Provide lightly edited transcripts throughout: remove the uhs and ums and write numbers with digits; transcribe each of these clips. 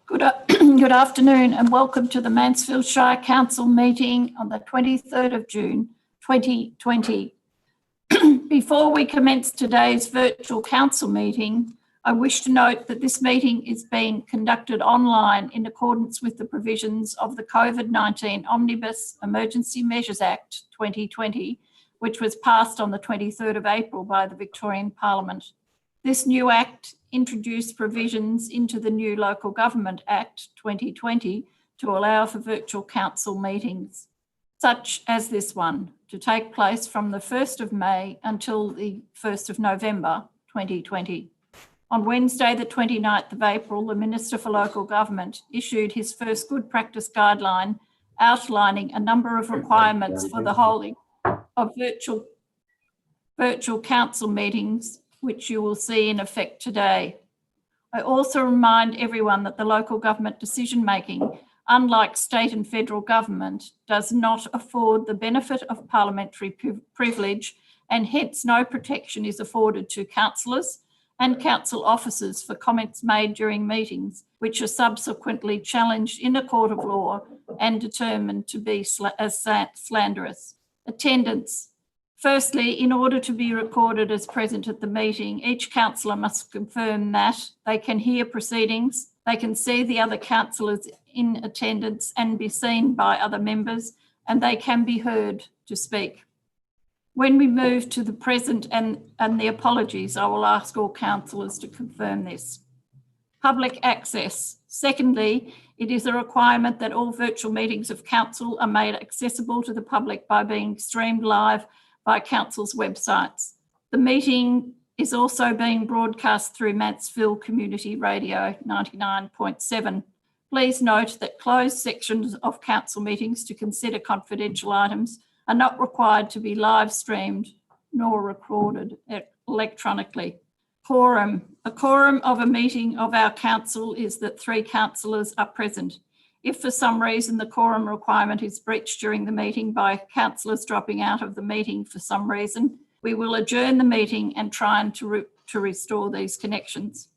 Good afternoon and welcome to the Mansfield Shire Council meeting on the 23rd of June 2020. Before we commence today's virtual council meeting, I wish to note that this meeting is being conducted online in accordance with the provisions of the COVID-19 Omnibus Emergency Measures Act 2020, which was passed on the 23rd of April by the Victorian Parliament. This new act introduced provisions into the new Local Government Act 2020 to allow for virtual council meetings, such as this one, to take place from the 1st of May until the 1st of November 2020. On Wednesday, the 29th of April, the Minister for Local Government issued his first good practice guideline outlining a number of requirements for the holding of virtual council meetings, which you will see in effect today. I also remind everyone that the local government decision-making, unlike state and federal government, does not afford the benefit of parliamentary privilege, and hence no protection is afforded to councillors and council officers for comments made during meetings, which are subsequently challenged in a court of law and determined to be slanderous. Attendance. Firstly, in order to be recorded as present at the meeting, each councillor must confirm that they can hear proceedings, they can see the other councillors in attendance and be seen by other members, and they can be heard to speak. When we move to the present and the apologies, I will ask all councillors to confirm this. Public access. Secondly, it is a requirement that all virtual meetings of council are made accessible to the public by being streamed live by council's websites. The meeting is also being broadcast through Mansfield Community Radio 99.7. Please note that closed sections of council meetings to consider confidential items are not required to be live streamed nor recorded electronically. Quorum. A quorum of a meeting of our council is that 3 councillors are present. If for some reason the quorum requirement is breached during the meeting by councillors dropping out of the meeting for some reason, we will adjourn the meeting and try to restore these connections.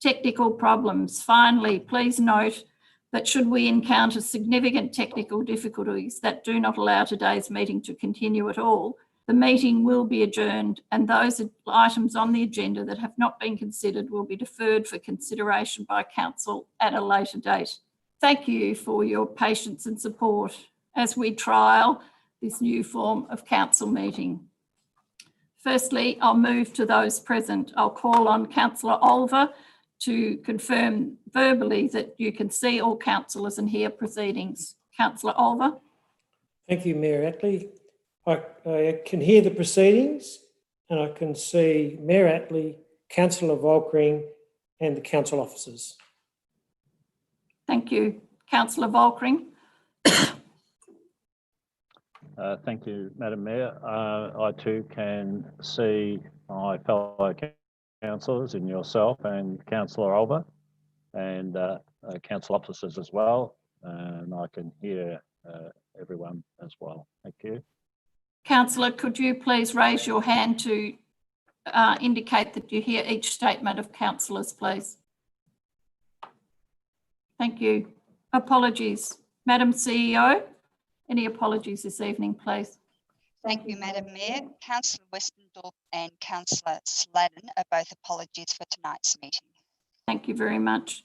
Technical problems. Finally, please note that should we encounter significant technical difficulties that do not allow today's meeting to continue at all, the meeting will be adjourned and those items on the agenda that have not been considered will be deferred for consideration by council at a later date. Thank you for your patience and support as we trial this new form of council meeting. Firstly, I'll move to those present. I'll call on Councillor Olver to confirm verbally that you can see all councillors and hear proceedings. Councillor Olver. Thank you, Mayor Attlee. I can hear the proceedings and I can see Mayor Attlee, Councillor Volkering and the council officers. Thank you. Councillor Volkering. Thank you, Madam Mayor. I too can see my fellow councillors and yourself and Councillor Olver and council officers as well. And I can hear everyone as well. Thank you. Councillor, could you please raise your hand to indicate that you hear each statement of councillors, please? Thank you. Apologies. Madam CEO, any apologies this evening, please? Thank you, Madam Mayor. Councillor Westendorp and Councillor Sladden are both apologies for tonight's meeting. Thank you very much.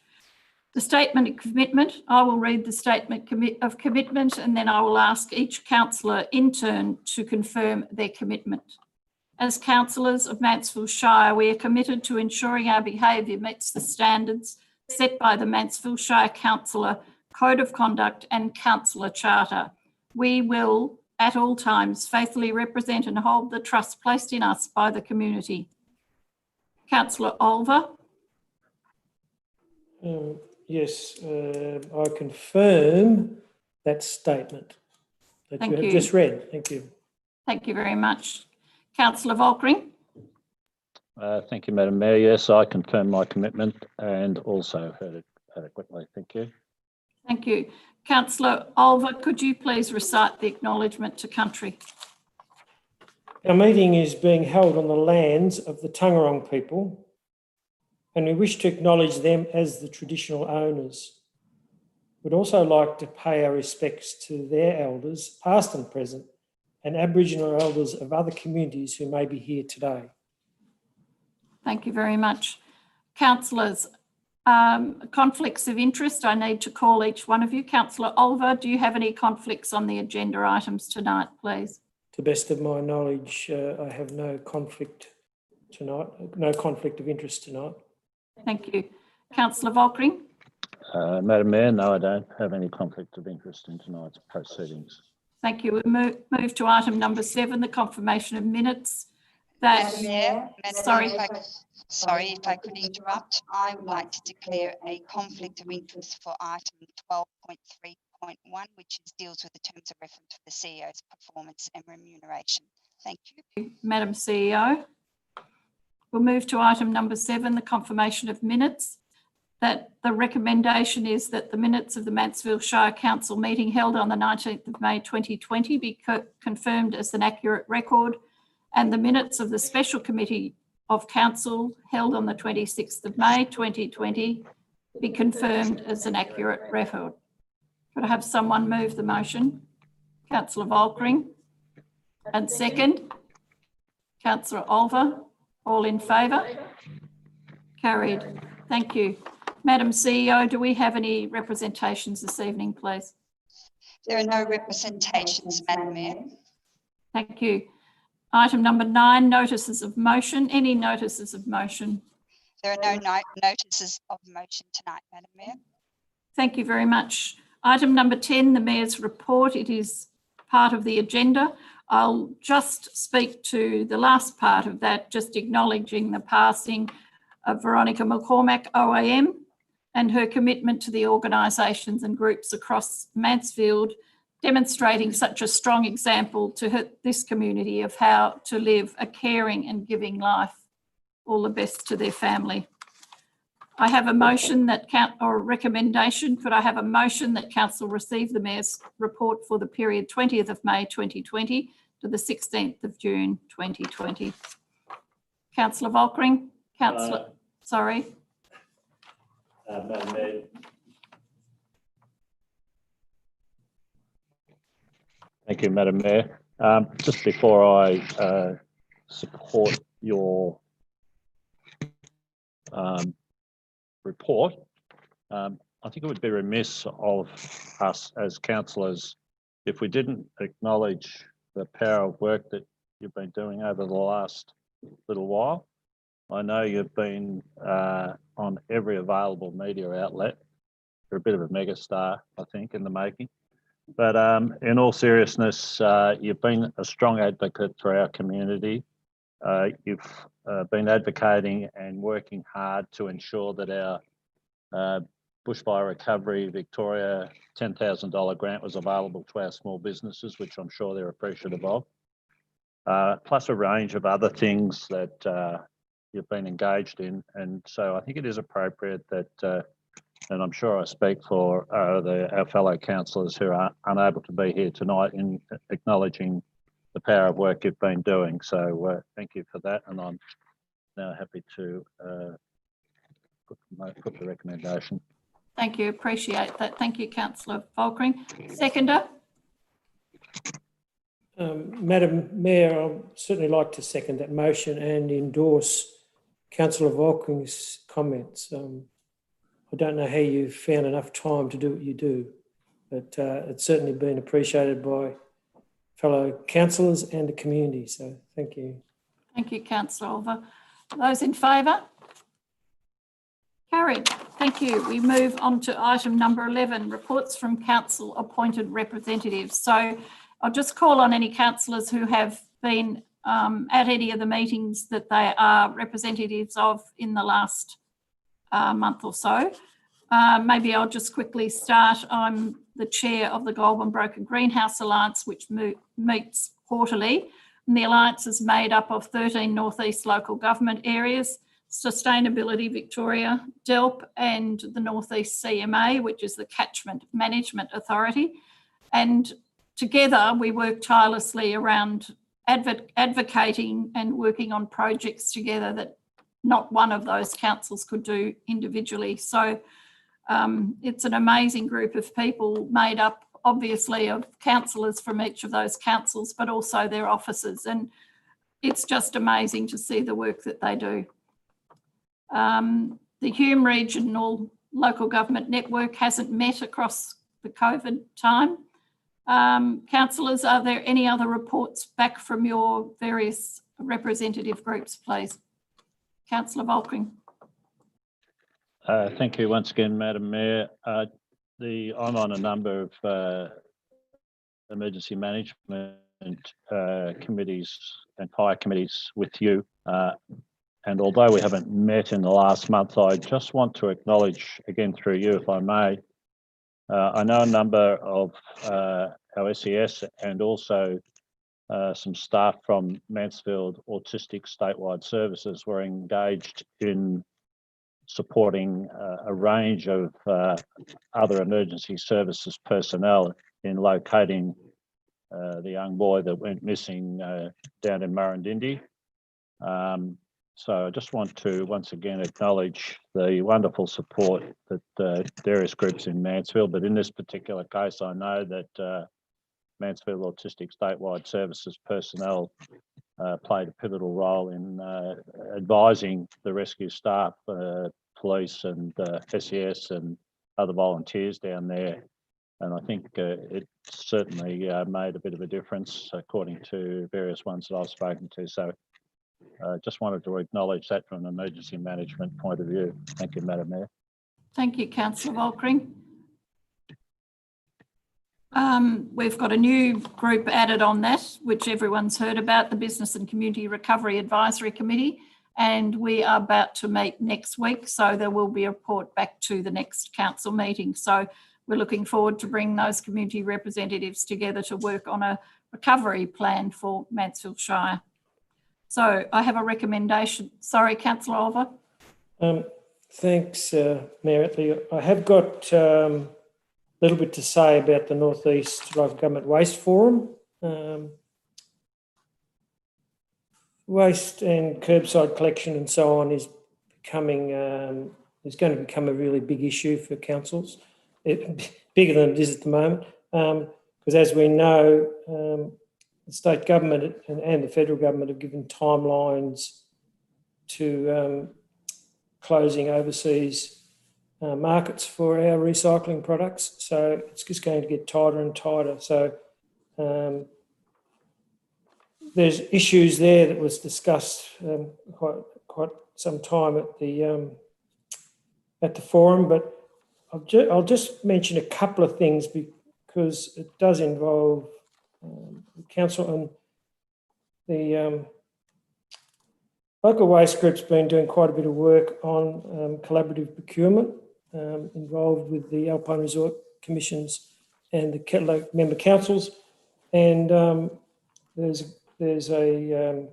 The statement of commitment, I will read the statement of commitment and then I will ask each councillor in turn to confirm their commitment. As councillors of Mansfield Shire, we are committed to ensuring our behaviour meets the standards set by the Mansfield Shire Councillor Code of Conduct and Councillor Charter. We will, at all times, faithfully represent and hold the trust placed in us by the community. Councillor Olver. Yes, I confirm that statement that you have just read. Thank you. Thank you very much. Councillor Volkering. Thank you, Madam Mayor. Yes, I confirm my commitment and also heard it adequately. Thank you. Thank you. Councillor Olver, could you please recite the acknowledgement to country? Our meeting is being held on the lands of the Taungurung people and we wish to acknowledge them as the traditional owners We'd also like to pay our respects to their elders, past and present, and Aboriginal elders of other communities who may be here today. Thank you very much. Councillors, conflicts of interest, I need to call each one of you. Councillor Olver, do you have any conflicts on the agenda items tonight, please? To the best of my knowledge, I have no conflict tonight, no conflict of interest tonight. Thank you. Councillor Volkering? Madam Mayor, no, I don't have any conflict of interest in tonight's proceedings. Thank you. We move to item number 7, the confirmation of minutes. Madam Mayor, Sorry. If I could interrupt, I would like to declare a conflict of interest for item 12.3.1, which deals with the terms of reference for the CEO's performance and remuneration. Thank you. Madam CEO. We'll move to item number 7, the confirmation of minutes. That the recommendation is that the minutes of the Mansfield Shire Council meeting held on the 19th of May 2020 be confirmed as an accurate record, and the minutes of the Special Committee of Council held on the 26th of May 2020 be confirmed as an accurate record. Could I have someone move the motion? Councillor Volkering. And second? Councillor Olver. All in favour? Carried. Thank you. Madam CEO, do we have any representations this evening, please? There are no representations, Madam Mayor. Thank you. Item number 9, notices of motion. Any notices of motion? There are no notices of motion tonight, Madam Mayor. Thank you very much. Item number 10, the Mayor's report. It is part of the agenda. I'll just speak to the last part of that, just acknowledging the passing of Veronica McCormack, OAM, and her commitment to the organisations and groups across Mansfield, demonstrating such a strong example to this community of how to live a caring and giving life. All the best to their family. I have a motion or a recommendation. Could I have a motion that Council receive the Mayor's report for the period 20th of May 2020 to the 16th of June 2020? Councillor Volkering? Sorry. Madam Mayor. Thank you, Madam Mayor. Just before I support your report, I think it would be remiss of us as councillors if we didn't acknowledge the power of work that you've been doing over the last little while. I know you've been on every available media outlet. You're a bit of a megastar, I think, in the making. But in all seriousness, you've been a strong advocate for our community. You've been advocating and working hard to ensure that our Bushfire Recovery Victoria $10,000 grant was available to our small businesses, which I'm sure they're appreciative of, plus a range of other things that you've been engaged in. And so I think it is appropriate that, and I'm sure I speak for our fellow councillors who are unable to be here tonight, in acknowledging the power of work you've been doing. So thank you for that, and I'm now happy to put the recommendation. Thank you. Appreciate that. Thank you, Councillor Volkering. Seconder? Madam Mayor, I'd certainly like to second that motion and endorse Councillor Volkering's comments. I don't know how you found enough time to do what you do, but it's certainly been appreciated by fellow councillors and the community. So thank you. Thank you, Councillor Olver. Those in favour? Carried. Thank you. We move on to item number 11, reports from council appointed representatives. So I'll just call on any councillors who have been at any of the meetings that they are representatives of in the last month or so. Maybe I'll just quickly start. I'm the chair of the Goulburn Broken Greenhouse Alliance, which meets quarterly. And the alliance is made up of 13 northeast local government areas, Sustainability Victoria, DELP, and the Northeast CMA, which is the Catchment Management Authority. And together we work tirelessly around advocating and working on projects together that not one of those councils could do individually. So It's an amazing group of people made up obviously of councillors from each of those councils, but also their officers. And it's just amazing to see the work that they do. The Hume Regional Local Government Network hasn't met across the COVID time. Councillors, are there any other reports back from your various representative groups, please? Councillor Volkring. Thank you once again, Madam Mayor. I'm on a number of emergency management committees and fire committees with you. And although we haven't met in the last month, I just want to acknowledge again through you, if I may, I know a number of our SES and also some staff from Mansfield Autistic Statewide Services were engaged in supporting a range of other emergency services personnel in locating the young boy that went missing down in Murrindindi. So I just want to once again acknowledge the wonderful support that various groups in Mansfield, but in this particular case, I know that Mansfield Autistic Statewide Services personnel played a pivotal role in advising the rescue staff, police and SES and other volunteers down there. And I think it certainly made a bit of a difference according to various ones that I've spoken to. So just wanted to acknowledge that from an emergency management point of view. Thank you, Madam Mayor. Thank you, Councillor Volkring. We've got a new group added on that, which everyone's heard about, the Business and Community Recovery Advisory Committee, and we are about to meet next week, so there will be a report back to the next council meeting. So we're looking forward to bring those community representatives together to work on a recovery plan for Mansfield Shire. So I have a recommendation. Sorry, Councillor Oliver. Thanks, Mayor Attlee. I have got a little bit to say about the North East Local Government Waste Forum. Waste and curbside collection and so on is becoming is going to become a really big issue for councils, bigger than it is at the moment. Because as we know, the state government and the federal government have given timelines to closing overseas markets for our recycling products. So it's just going to get tighter and tighter. So there's issues there that was discussed quite some time at the forum, but I'll just mention a couple of things because it does involve the council and the local waste group's been doing quite a bit of work on collaborative procurement, involved with the Alpine Resort Commissions and the member councils. And there's a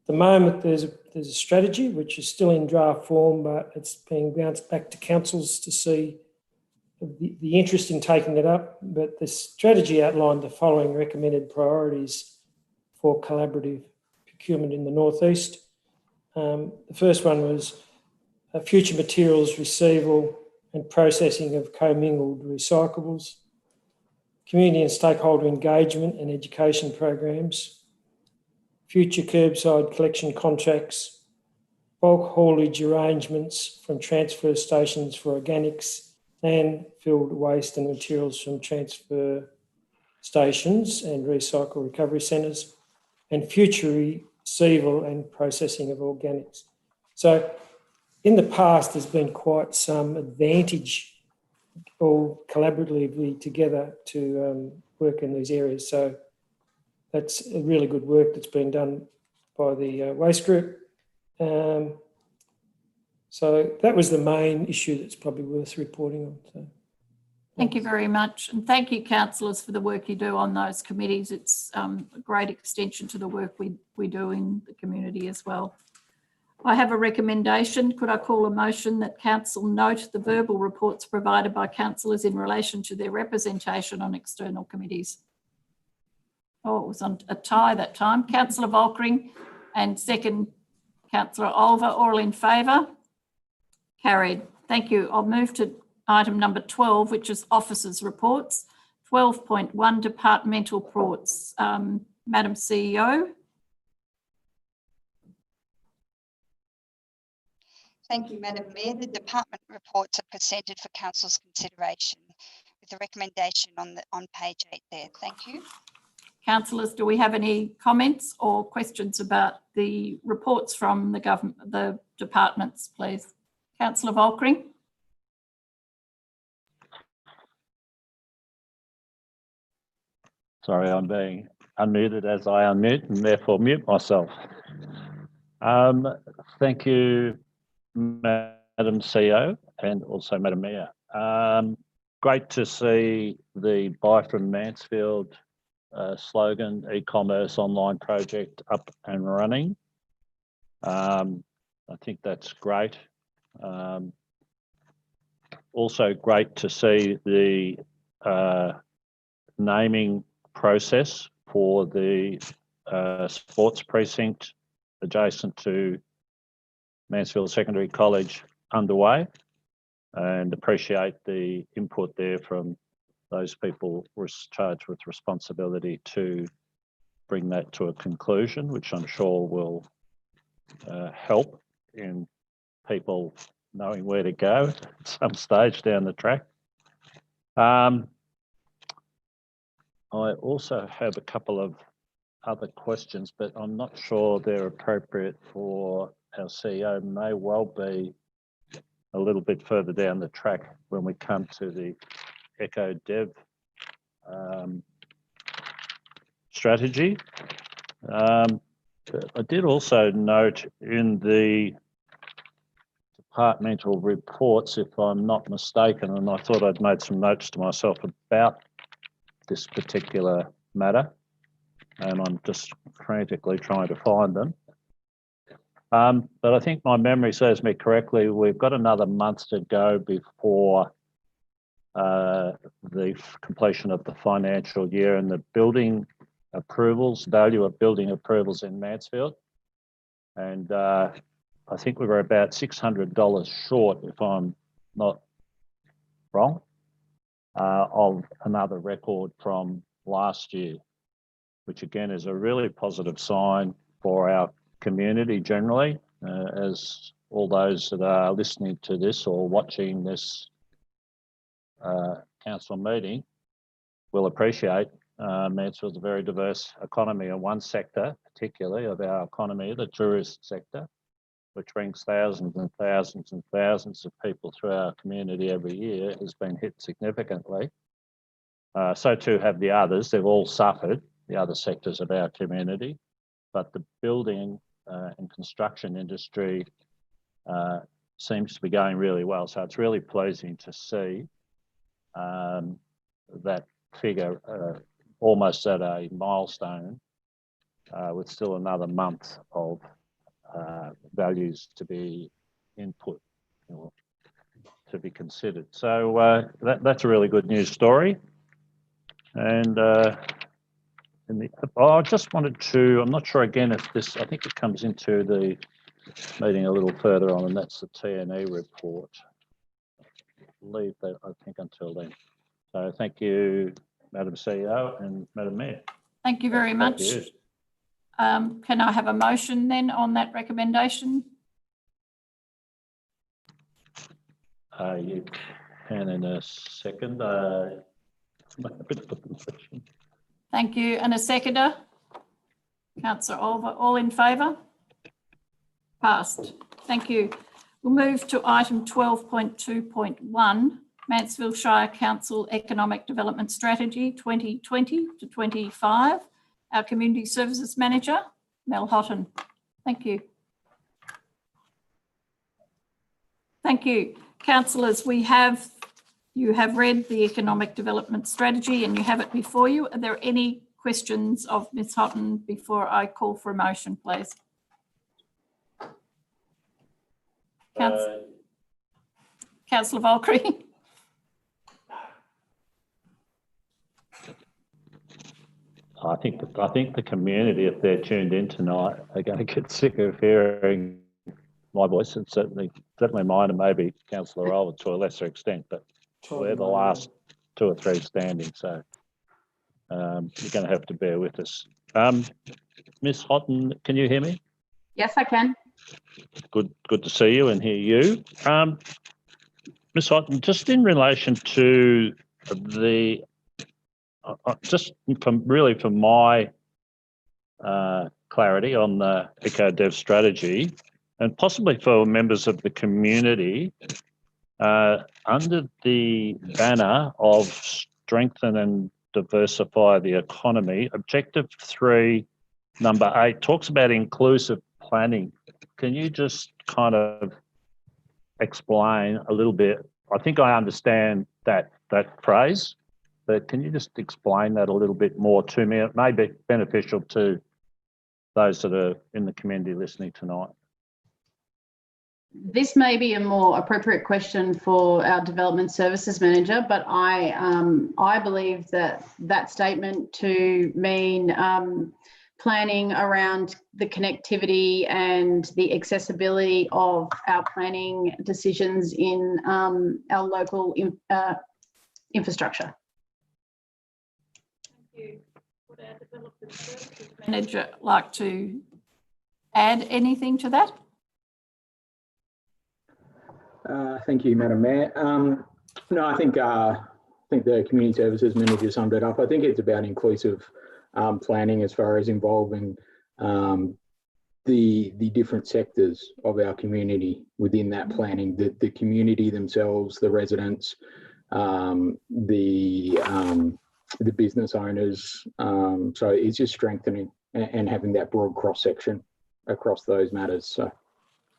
the moment there's a strategy which is still in draft form, but it's being bounced back to councils to see the interest in taking it up. But the strategy outlined the following recommended priorities for collaborative procurement in the North East. The first one was future materials receival and processing of commingled recyclables, community and stakeholder engagement and education programs, future curbside collection contracts, bulk haulage arrangements from transfer stations for organics, landfill waste and materials from transfer stations and recycle recovery centres, and future receival and processing of organics. So in the past, there's been quite some advantage all collaboratively together to work in these areas. So that's a really good work that's been done by the waste group. So that was the main issue that's probably worth reporting on. So, thank you very much. And thank you, councillors, for the work you do on those committees. It's a great extension to the work we do in the community as well. I have a recommendation. Could I call a motion that council note the verbal reports provided by councillors in relation to their representation on external committees? Oh, it was on a tie that time. Councillor Volkring and second, Councillor Olver, all in favour? Carried. Thank you. I'll move to item number 12, which is officers' reports. 12.1 departmental reports. Madam CEO. Thank you, Madam Mayor. The department reports are presented for Council's consideration with a recommendation on page 8 there. Thank you. Councillors, do we have any comments or questions about the reports from the departments, please? Councillor Volkering. Sorry, I'm being unmuted as I unmute and therefore mute myself. Thank you, Madam CEO and also Madam Mayor. Great to see the Buy from Mansfield slogan e-commerce online project up and running. I think that's great. Also great to see the naming process for the sports precinct adjacent to Mansfield Secondary College underway, and appreciate the input there from those people charged with responsibility to bring that to a conclusion, which I'm sure will help in people knowing where to go at some stage down the track. I also have a couple of other questions, but I'm not sure they're appropriate for our CEO. May well be a little bit further down the track when we come to the Eco Dev strategy. I did also note in the departmental reports, if I'm not mistaken, and I thought I'd made some notes to myself about this particular matter, and I'm just frantically trying to find them. But I think my memory serves me correctly. We've got another month to go before the completion of the financial year and the building approvals, value of building approvals in Mansfield. And I think we were about $600 short, if I'm not wrong, of another record from last year, which again is a really positive sign for our community generally, as all those that are listening to this or watching this council meeting will appreciate. Mansfield's a very diverse economy, and one sector particularly of our economy, the tourist sector, which brings thousands and thousands and thousands of people through our community every year, has been hit significantly. So too have the others. They've all suffered, the other sectors of our community, but the building and construction industry seems to be going really well. So it's really pleasing to see that figure almost at a milestone, with still another month of values to be input or to be considered. So that's a really good news story. And I just wanted to, I'm not sure again if this, I think it comes into the meeting a little further on, and that's the T&E report. Leave that, I think, until then. So thank you, Madam CEO and Madam Mayor. Thank you very much. Can I have a motion then on that recommendation? You can in a second. Thank you. And a seconder? Councillor Olver, all in favour? Passed. Thank you. We'll move to item 12.2.1, Mansfield Shire Council Economic Development Strategy 2020 to 25. Our Community Services Manager, Mel Houghton. Thank you. Thank you. Councillors, you have read the Economic Development Strategy and you have it before you. Are there any questions of Ms Houghton before I call for a motion, please? Councillor Volkering. I think the community, if they're tuned in tonight, are going to get sick of hearing my voice, it's certainly mine and maybe Councillor Oliver to a lesser extent, but we're the last 2 or 3 standing, so you're going to have to bear with us. Ms. Houghton, can you hear me? Yes, I can. Good to see you and hear you. Ms. Houghton, just in relation to the, just for my clarity on the eco-dev strategy, and possibly for members of the community, under the banner of strengthen and diversify the economy, objective 3, number 8, talks about inclusive planning. Can you just kind of explain a little bit? I think I understand that phrase, but can you just explain that a little bit more to me? It may be beneficial to those that are in the community listening tonight. This may be a more appropriate question for our development services manager, but I believe that statement to mean planning around the connectivity and the accessibility of our planning decisions in our local infrastructure. Thank you. Would our development services manager like to add anything to that? Thank you, Madam Mayor. No, I think the community services manager summed it up. I think it's about inclusive planning as far as involving the different sectors of our community within that planning, the community themselves, the residents, the business owners. So it's just strengthening and having that broad cross section across those matters. So,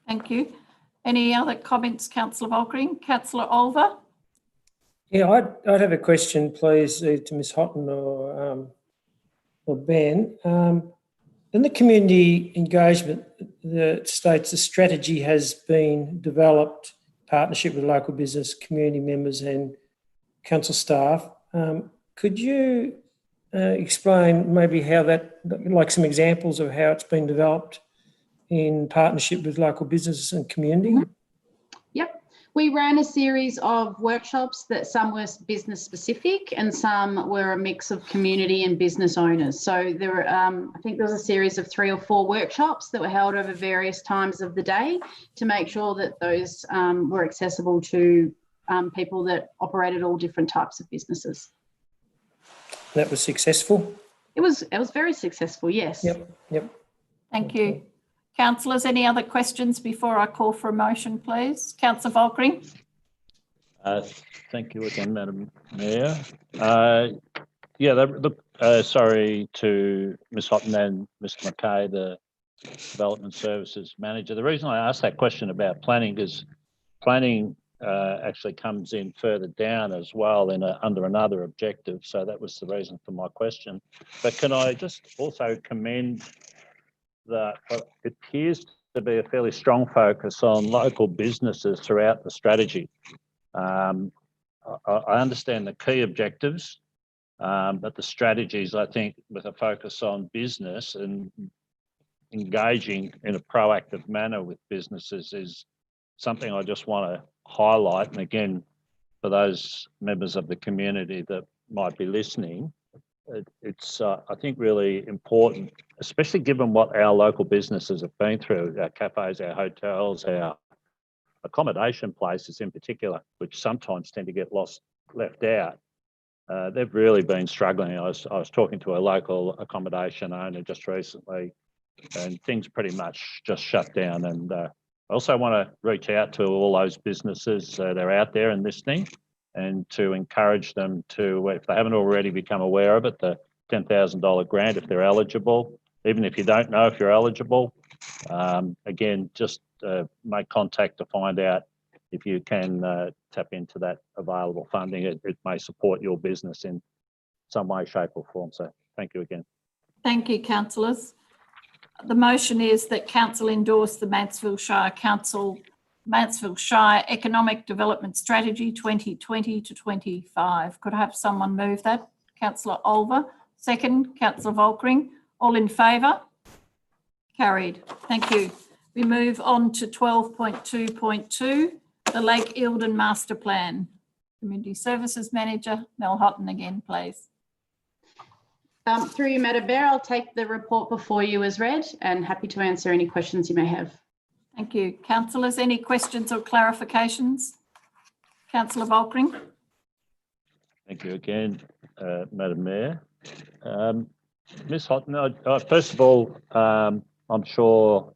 thank you. Any other comments, Councillor Volkering? Councillor Olver? Yeah, I'd have a question, please, to Ms. Houghton or Ben. In the community engagement, it states the strategy has been developed in partnership with local business, community members and council staff. Could you explain maybe how that, like some examples of how it's been developed in partnership with local businesses and community? Yep. We ran a series of workshops that some were business specific and some were a mix of community and business owners. So there were, I think there was a series of 3 or 4 workshops that were held over various times of the day to make sure that those were accessible to people that operated all different types of businesses. That was successful? It was very successful, yes. Yep. Thank you. Councillors, any other questions before I call for a motion, please? Councillor Volkering? Thank you again, Madam Mayor. Sorry to Ms. Houghton and Mr. Mackay, the Development Services Manager. The reason I asked that question about planning is planning actually comes in further down as well under another objective. So that was the reason for my question. But can I just also commend that it appears to be a fairly strong focus on local businesses throughout the strategy. I understand the key objectives, but the strategies, I think, with a focus on business and engaging in a proactive manner with businesses is something I just want to highlight. And again, for those members of the community that might be listening, it's I think really important, especially given what our local businesses have been through, our cafes, our hotels, our accommodation places in particular, which sometimes tend to get left out. They've really been struggling. I was talking to a local accommodation owner just recently, and things pretty much just shut down. And I also want to reach out to all those businesses that are out there and listening, and to encourage them to, if they haven't already become aware of it, the $10,000 grant if they're eligible. Even if you don't know if you're eligible, again, just make contact to find out if you can tap into that available funding. It may support your business in some way, shape or form. So thank you again. Thank you, councillors. The motion is that council endorse the Mansfield Shire Economic Development Strategy 2020 to 25. Could I have someone move that? Councillor Olver. Second, Councillor Volkering. All in favour? Carried. Thank you. We move on to 12.2.2, the Lake Eildon Master Plan. Community Services Manager, Mel Houghton again, please. Through you, Madam Mayor, I'll take the report before you as read and happy to answer any questions you may have. Thank you. Councillors, any questions or clarifications? Councillor Volkring. Thank you again, Madam Mayor. Ms Houghton, first of all, I'm sure,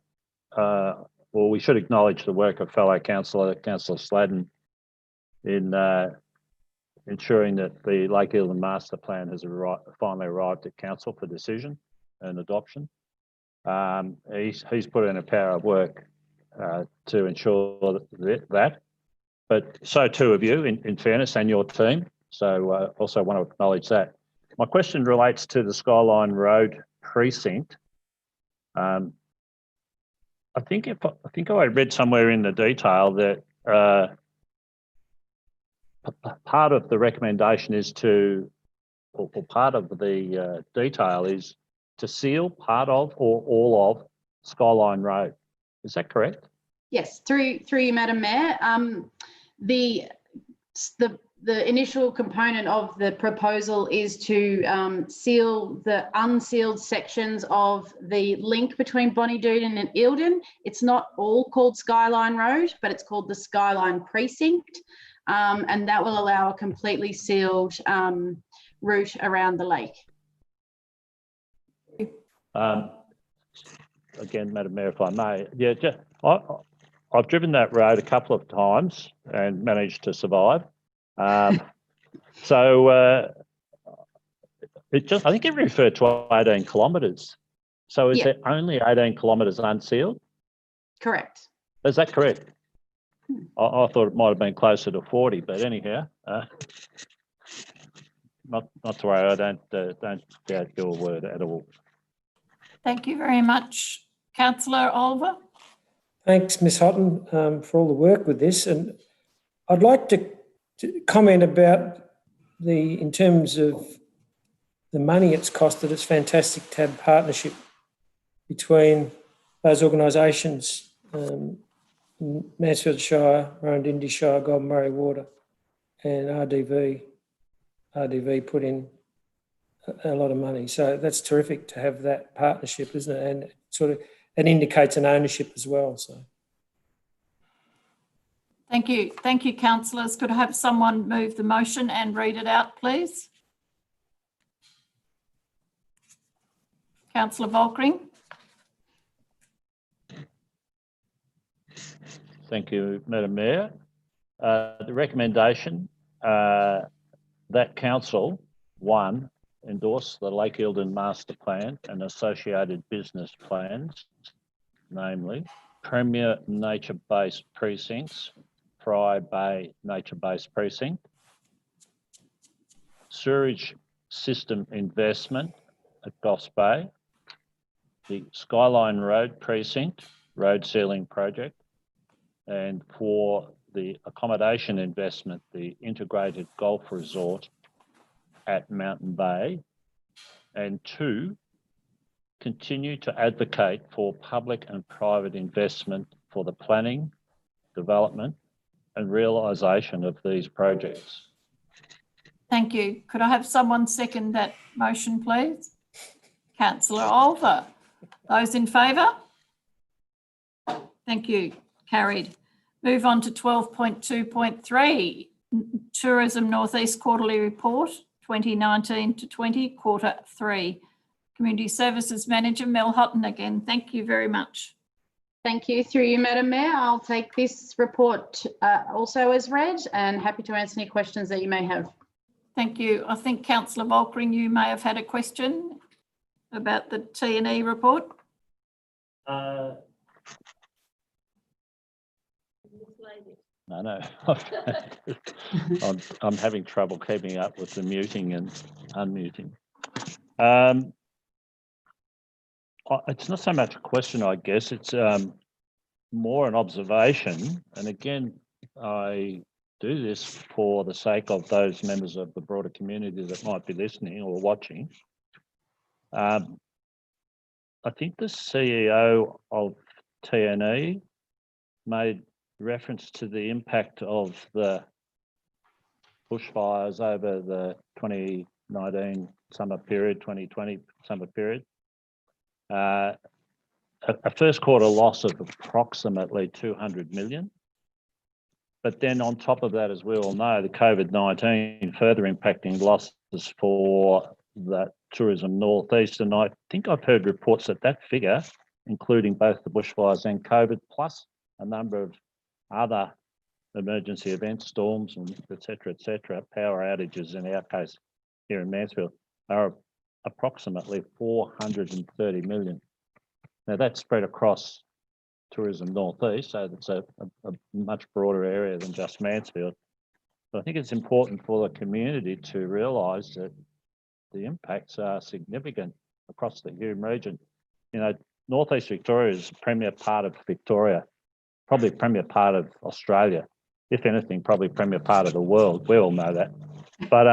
well, we should acknowledge the work of fellow Councillor Sladden in ensuring that the Lake Eildon Master Plan has finally arrived at Council for decision and adoption. He's put in a power of work to ensure that, but so too have you, in fairness, and your team. So also want to acknowledge that. My question relates to the Skyline Road precinct. I think I read somewhere in the detail that part of the recommendation is to, or part of the detail is to seal part of or all of Skyline Road. Is that correct? Yes, through you, Madam Mayor. The initial component of the proposal is to seal the unsealed sections of the link between Bonnie-Doon and Eildon. It's not all called Skyline Road, but it's called the Skyline Precinct, and that will allow a completely sealed route around the lake. Again, Madam Mayor, if I may, yeah, I've driven that road a couple of times and managed to survive. So I think it referred to 18 kilometres. So is there only 18 kilometres unsealed? Correct. Is that correct? I thought it might have been closer to 40, but anyhow, not to worry. I don't doubt your word at all. Thank you very much. Councillor Oliver. Thanks, Ms Houghton, for all the work with this. And I'd like to comment about in terms of the money it's costed. It's fantastic to have partnership between those organisations, Mansfield Shire, Murrumbidgee Shire, Golden Murray Water, and RDV. RDV put in a lot of money. So that's terrific to have that partnership, isn't it? And it indicates an ownership as well. So. Thank you. Thank you, councillors. Could I have someone move the motion and read it out, please? Councillor Volkring. Thank you, Madam Mayor. The recommendation that Council, 1, endorse the Lake Eildon Master Plan and associated business plans, namely Premier Nature-Based Precincts, Fry Bay Nature-Based Precinct, Sewerage System Investment at Goss Bay, the Skyline Road Precinct, Road Sealing Project, and for the accommodation investment, the Integrated Golf Resort at Mountain Bay, and 2, continue to advocate for public and private investment for the planning, development and realisation of these projects. Thank you. Could I have someone second that motion, please? Councillor Oliver. Those in favour? Thank you. Carried. Move on to 12.2.3, Tourism North East Quarterly Report, 2019 to 20, Quarter 3. Community Services Manager, Mel Houghton again. Thank you very much. Thank you. Through you, Madam Mayor, I'll take this report also as read and happy to answer any questions that you may have. Thank you. I think Councillor Volkring, you may have had a question about the T&E report. No. I'm having trouble keeping up with the muting and unmuting. It's not so much a question, I guess. It's more an observation. And again, I do this for the sake of those members of the broader community that might be listening or watching. I think the CEO of TNE made reference to the impact of the bushfires over the 2019 summer period, 2020 summer period. A first quarter loss of approximately 200 million. But then on top of that, as we all know, the COVID-19 further impacting losses for the tourism northeast. And I think I've heard reports that that figure, including both the bushfires and COVID, plus a number of other emergency events, storms, and et cetera, power outages in our case here in Mansfield, are approximately 430 million. Now that's spread across tourism northeast, so it's a much broader area than just Mansfield. But I think it's important for the community to realise that the impacts are significant across the Hume region. You know, northeast Victoria is a premier part of Victoria, probably premier part of Australia, if anything, probably premier part of the world. We all know that. But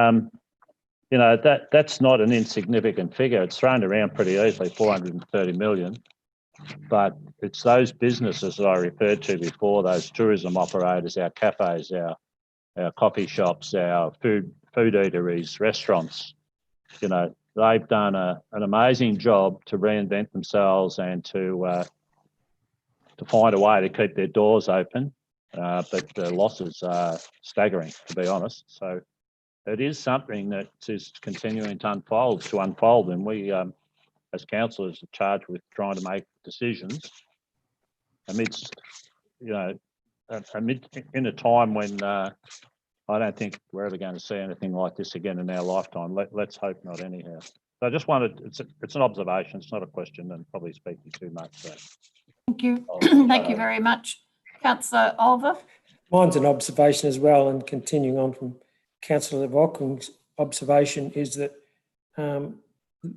you know, that's not an insignificant figure. It's thrown around pretty easily, 430 million. But it's those businesses that I referred to before, those tourism operators, our cafes, our coffee shops, our food eateries, restaurants. You know, they've done an amazing job to reinvent themselves and to find a way to keep their doors open. But the losses are staggering, to be honest. So it is something that is continuing to unfold, and we, as councillors, are charged with trying to make decisions amidst, you know, in a time when I don't think we're ever going to see anything like this again in our lifetime. Let's hope not, anyhow. So I just wanted, it's an observation, it's not a question, and probably speaking too much. So. Thank you. Thank you very much. Councillor Olver. Mine's an observation as well, and continuing on from Councillor Volking's observation is that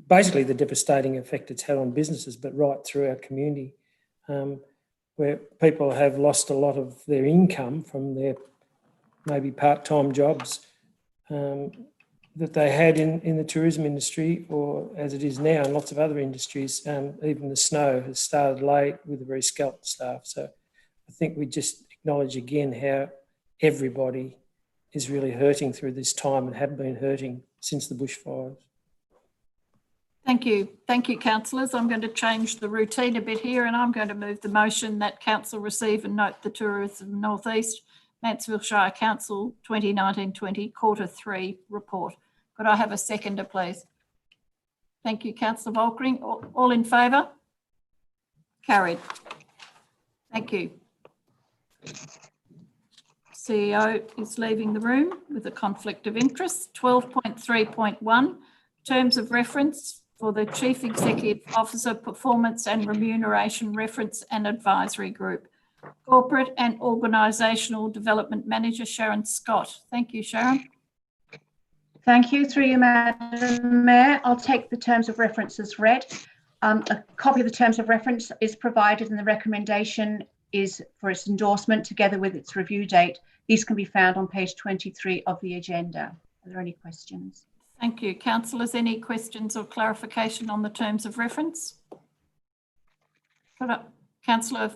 basically the devastating effect it's had on businesses, but right through our community, where people have lost a lot of their income from their maybe part-time jobs that they had in the tourism industry, or as it is now in lots of other industries. Even the snow has started late with a very skeleton staff. So I think we just acknowledge again how everybody is really hurting through this time and have been hurting since the bushfires. Thank you. Thank you, councillors. I'm going to change the routine a bit here, and I'm going to move the motion that council receive and note the Tourism North East Mansfield Shire Council 2019-20 Quarter 3 report. Could I have a seconder, please? Thank you, Councillor Volkering. All in favour? Carried. Thank you. CEO is leaving the room with a conflict of interest. 12.3.1, terms of reference for the Chief Executive Officer Performance and Remuneration Reference and Advisory Group. Corporate and Organisational Development Manager, Sharon Scott. Thank you, Sharon. Thank you. Through you, Madam Mayor, I'll take the terms of reference as read. A copy of the terms of reference is provided, and the recommendation is for its endorsement together with its review date. These can be found on page 23 of the agenda. Are there any questions? Thank you. Councillors, any questions or clarification on the terms of reference? Councillor.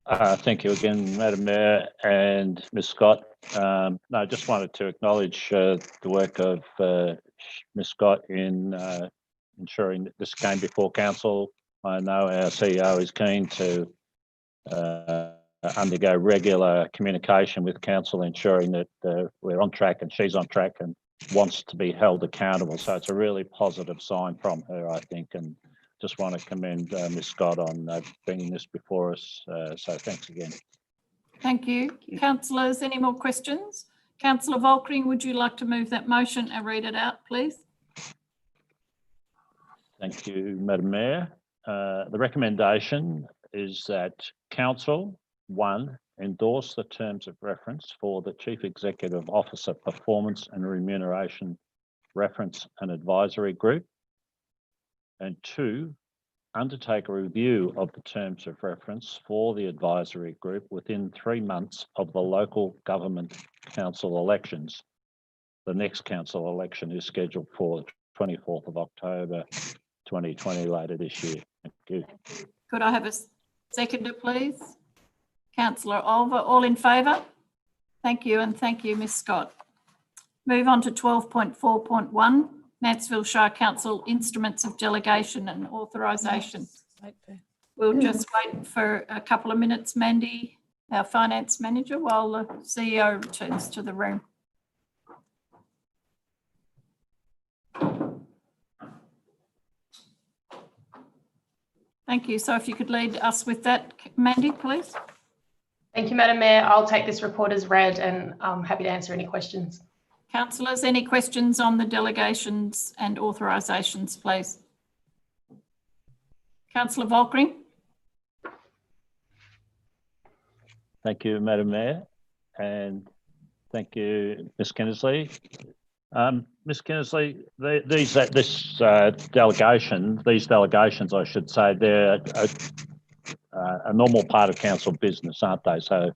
Thank you again, Madam Mayor and Ms Scott. No, I just wanted to acknowledge the work of Ms Scott in ensuring that this came before Council. I know our CEO is keen to undergo regular communication with Council, ensuring that we're on track and she's on track and wants to be held accountable. So it's a really positive sign from her, I think, and just want to commend Ms Scott on bringing this before us. So thanks again. Thank you. Councillors, any more questions? Councillor Volkering, would you like to move that motion and read it out, please? Thank you, Madam Mayor. The recommendation is that Council, 1, endorse the terms of reference for the Chief Executive Officer Performance and Remuneration Reference and Advisory Group, and 2, undertake a review of the terms of reference for the advisory group within 3 months of the local government council elections. The next council election is scheduled for the 24th of October 2020 later this year. Thank you. Could I have a seconder, please? Councillor Olver, all in favour? Thank you, and thank you, Ms Scott. Move on to 12.4.1, Mansfield Shire Council Instruments of Delegation and Authorisation. We'll just wait for a couple of minutes, Mandy, our Finance Manager, while the CEO returns to the room. Thank you. So if you could lead us with that, Mandy, please. Thank you, Madam Mayor. I'll take this report as read and I'm happy to answer any questions. Councillors, any questions on the delegations and authorisations, please? Councillor Volkering. Thank you, Madam Mayor, and thank you, Ms Kinnersley. Ms Kinnersley, these delegations, I should say, they're a normal part of council business, aren't they? So,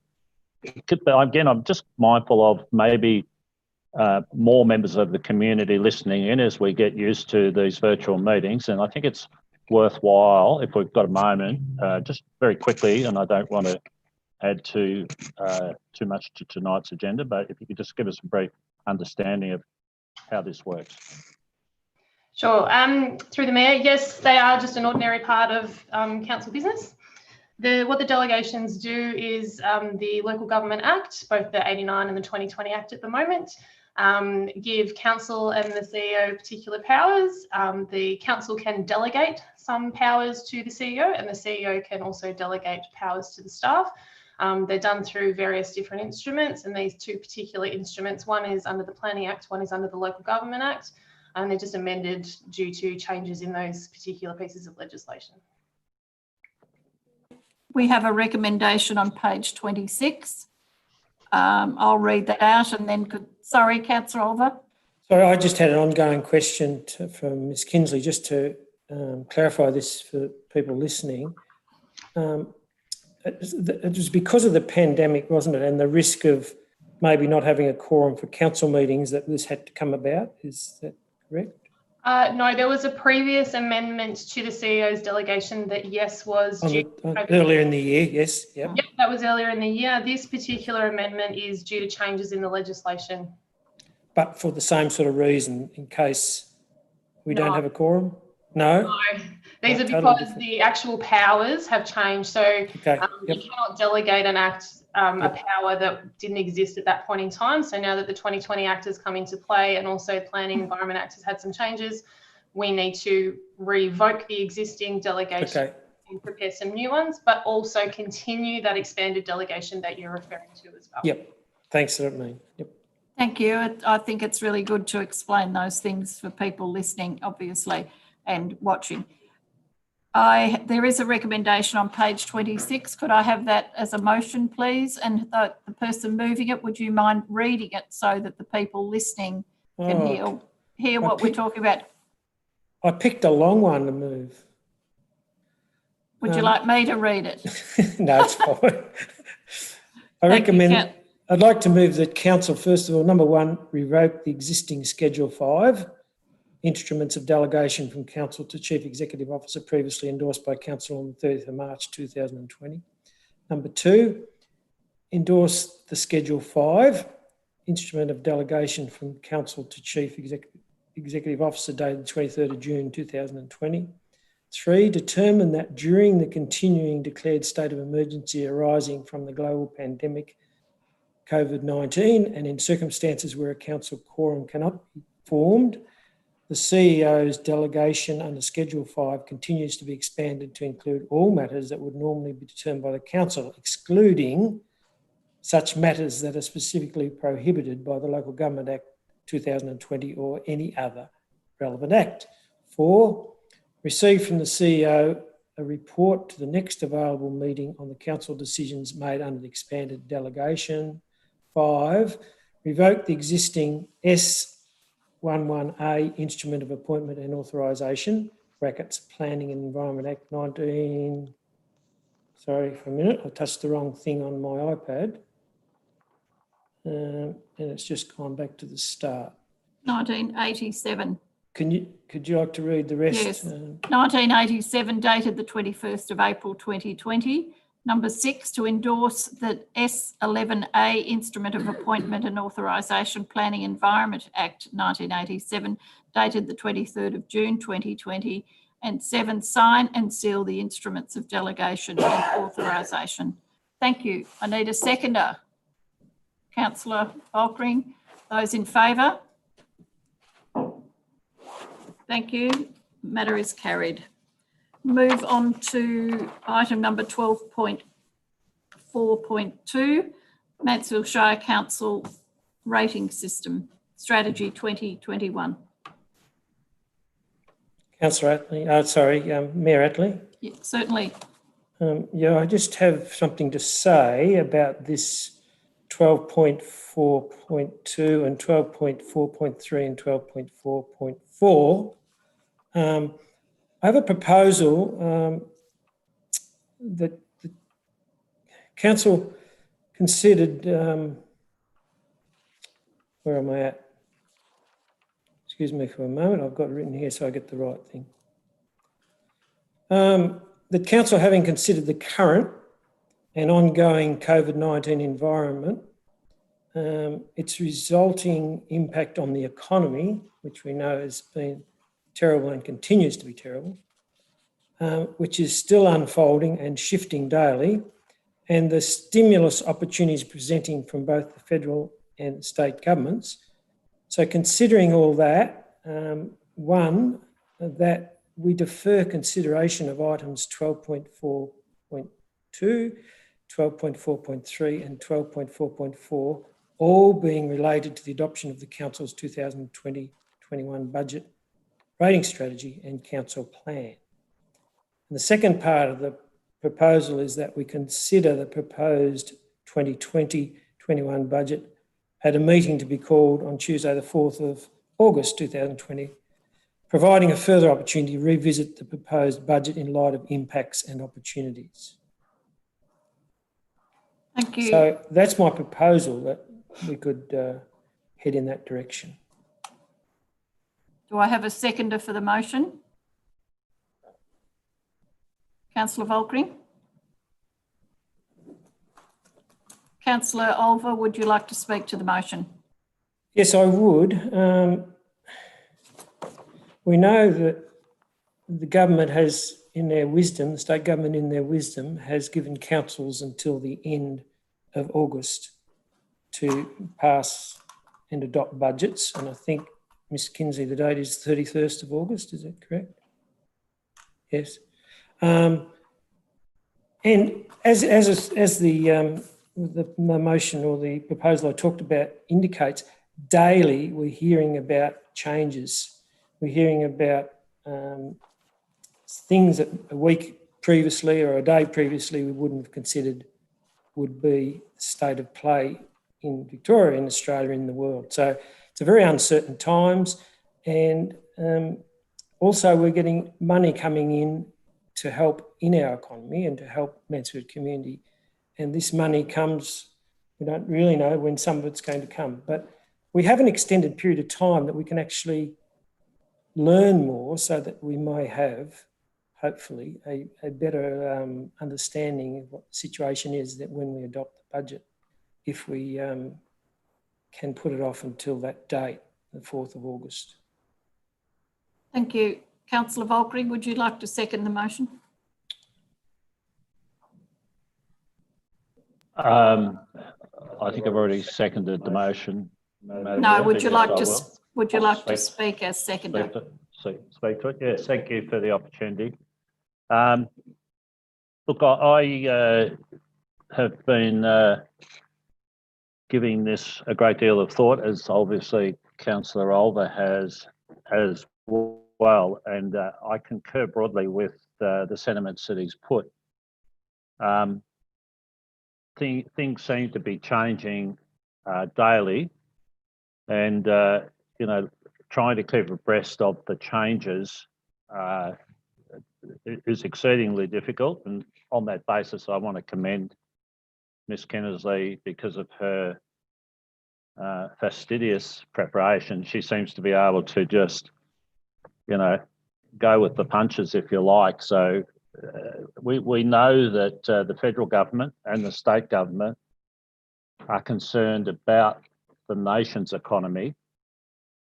again, I'm just mindful of maybe more members of the community listening in as we get used to these virtual meetings, and I think it's worthwhile, if we've got a moment, just very quickly, and I don't want to add too much to tonight's agenda, but if you could just give us a brief understanding of how this works. Sure. Through the Mayor, yes, they are just an ordinary part of council business. What the delegations do is the Local Government Act, both the 89 and the 2020 Act at the moment, give council and the CEO particular powers. The council can delegate some powers to the CEO, and the CEO can also delegate powers to the staff. They're done through various different instruments, and these two particular instruments, one is under the Planning Act, one is under the Local Government Act, and they're just amended due to changes in those particular pieces of legislation. We have a recommendation on page 26. I'll read that out and then sorry, Councillor Olver. Sorry, I just had an ongoing question from Ms Kinsley, just to clarify this for people listening. It was because of the pandemic, wasn't it, and the risk of maybe not having a quorum for council meetings that this had to come about. Is that correct? No, there was a previous amendment to the CEO's delegation that, yes, was earlier in the year, yes. Yep, that was earlier in the year. This particular amendment is due to changes in the legislation. But for the same sort of reason, in case we don't have a quorum? No? These are because the actual powers have changed. So you cannot delegate an act, a power that didn't exist at that point in time. So now that the 2020 Act has come into play and also Planning Environment Act has had some changes, we need to revoke the existing delegation and prepare some new ones, but also continue that expanded delegation that you're referring to as well. Yep. Thanks for that, Mean. Yep. Thank you. I think it's really good to explain those things for people listening, obviously, and watching. There is a recommendation on page 26. Could I have that as a motion, please? And the person moving it, would you mind reading it so that the people listening can hear what we're talking about? I picked a long one to move. Would you like me to read it? No, it's fine. I recommend, I'd like to move that council, first of all, number one, revoke the existing Schedule 5 instruments of delegation from council to chief executive officer previously endorsed by council on the 30th of March 2020. Number two, endorse the Schedule 5 instrument of delegation from council to chief executive officer dated 23rd of June 2020. 3, determine that during the continuing declared state of emergency arising from the global pandemic COVID-19 and in circumstances where a council quorum cannot be formed, the CEO's delegation under Schedule 5 continues to be expanded to include all matters that would normally be determined by the council, excluding such matters that are specifically prohibited by the Local Government Act 2020 or any other relevant act. 4, receive from the CEO a report to the next available meeting on the council decisions made under the expanded delegation. 5, revoke the existing S11A instrument of appointment and authorisation, brackets Planning and Environment Act 19. Sorry for a minute, I touched the wrong thing on my iPad. And it's just gone back to the start. 1987. could you like to read the rest? Yes. 1987, dated the 21st of April 2020. Number 6, to endorse the S11A Instrument of Appointment and Authorisation Planning Environment Act 1987, dated the 23rd of June 2020. And 7, sign and seal the instruments of delegation and authorisation. Thank you. I need a seconder. Councillor Volkering. Those in favour? Thank you. Matter is carried. Move on to item number 12.4.2, Mansfield Shire Council Rating System, Strategy 2021. Councillor Attlee, Mayor Attlee. Yeah, certainly. Yeah, I just have something to say about this 12.4.2 and 12.4.3 and 12.4.4. I have a proposal that the council considered, where am I at? Excuse me for a moment, I've got it written here so I get the right thing. The council, having considered the current and ongoing COVID-19 environment, its resulting impact on the economy, which we know has been terrible and continues to be terrible, which is still unfolding and shifting daily, and the stimulus opportunities presenting from both the federal and state governments. So considering all that, one, that we defer consideration of items 12.4.2, 12.4.3 and 12.4.4, all being related to the adoption of the Council's 2020-21 budget rating strategy and council plan. And the second part of the proposal is that we consider the proposed 2020-21 budget at a meeting to be called on Tuesday the 4th of August 2020, providing a further opportunity to revisit the proposed budget in light of impacts and opportunities. Thank you. So that's my proposal, that we could head in that direction. Do I have a seconder for the motion? Councillor Volkering. Councillor Olver, would you like to speak to the motion? Yes, I would. We know that the government has, in their wisdom, the state government in their wisdom, has given councils until the end of August to pass and adopt budgets. And I think, Ms Kinsley, the date is 31st of August, is that correct? Yes. And as the motion or the proposal I talked about indicates, daily we're hearing about changes. We're hearing about things that a week previously or a day previously we wouldn't have considered would be the state of play in Victoria, in Australia, in the world. So it's a very uncertain times, and also we're getting money coming in to help in our economy and to help Mansfield community. And this money comes, we don't really know when some of it's going to come, but we have an extended period of time that we can actually learn more so that we may have, hopefully, a better understanding of what the situation is that when we adopt the budget, if we can put it off until that date, the 4th of August. Thank you. Councillor Volkering, would you like to second the motion? I think I've already seconded the motion. No, would you like to speak as seconder? Speak to it. Yes, thank you for the opportunity. Look, I have been giving this a great deal of thought, as obviously Councillor Olver has as well, and I concur broadly with the sentiments that he's put. Things seem to be changing daily, and you know, trying to keep abreast of the changes is exceedingly difficult. And on that basis, I want to commend Ms Kinsley because of her fastidious preparation. She seems to be able to just go with the punches, if you like. So we know that the federal government and the state government are concerned about the nation's economy,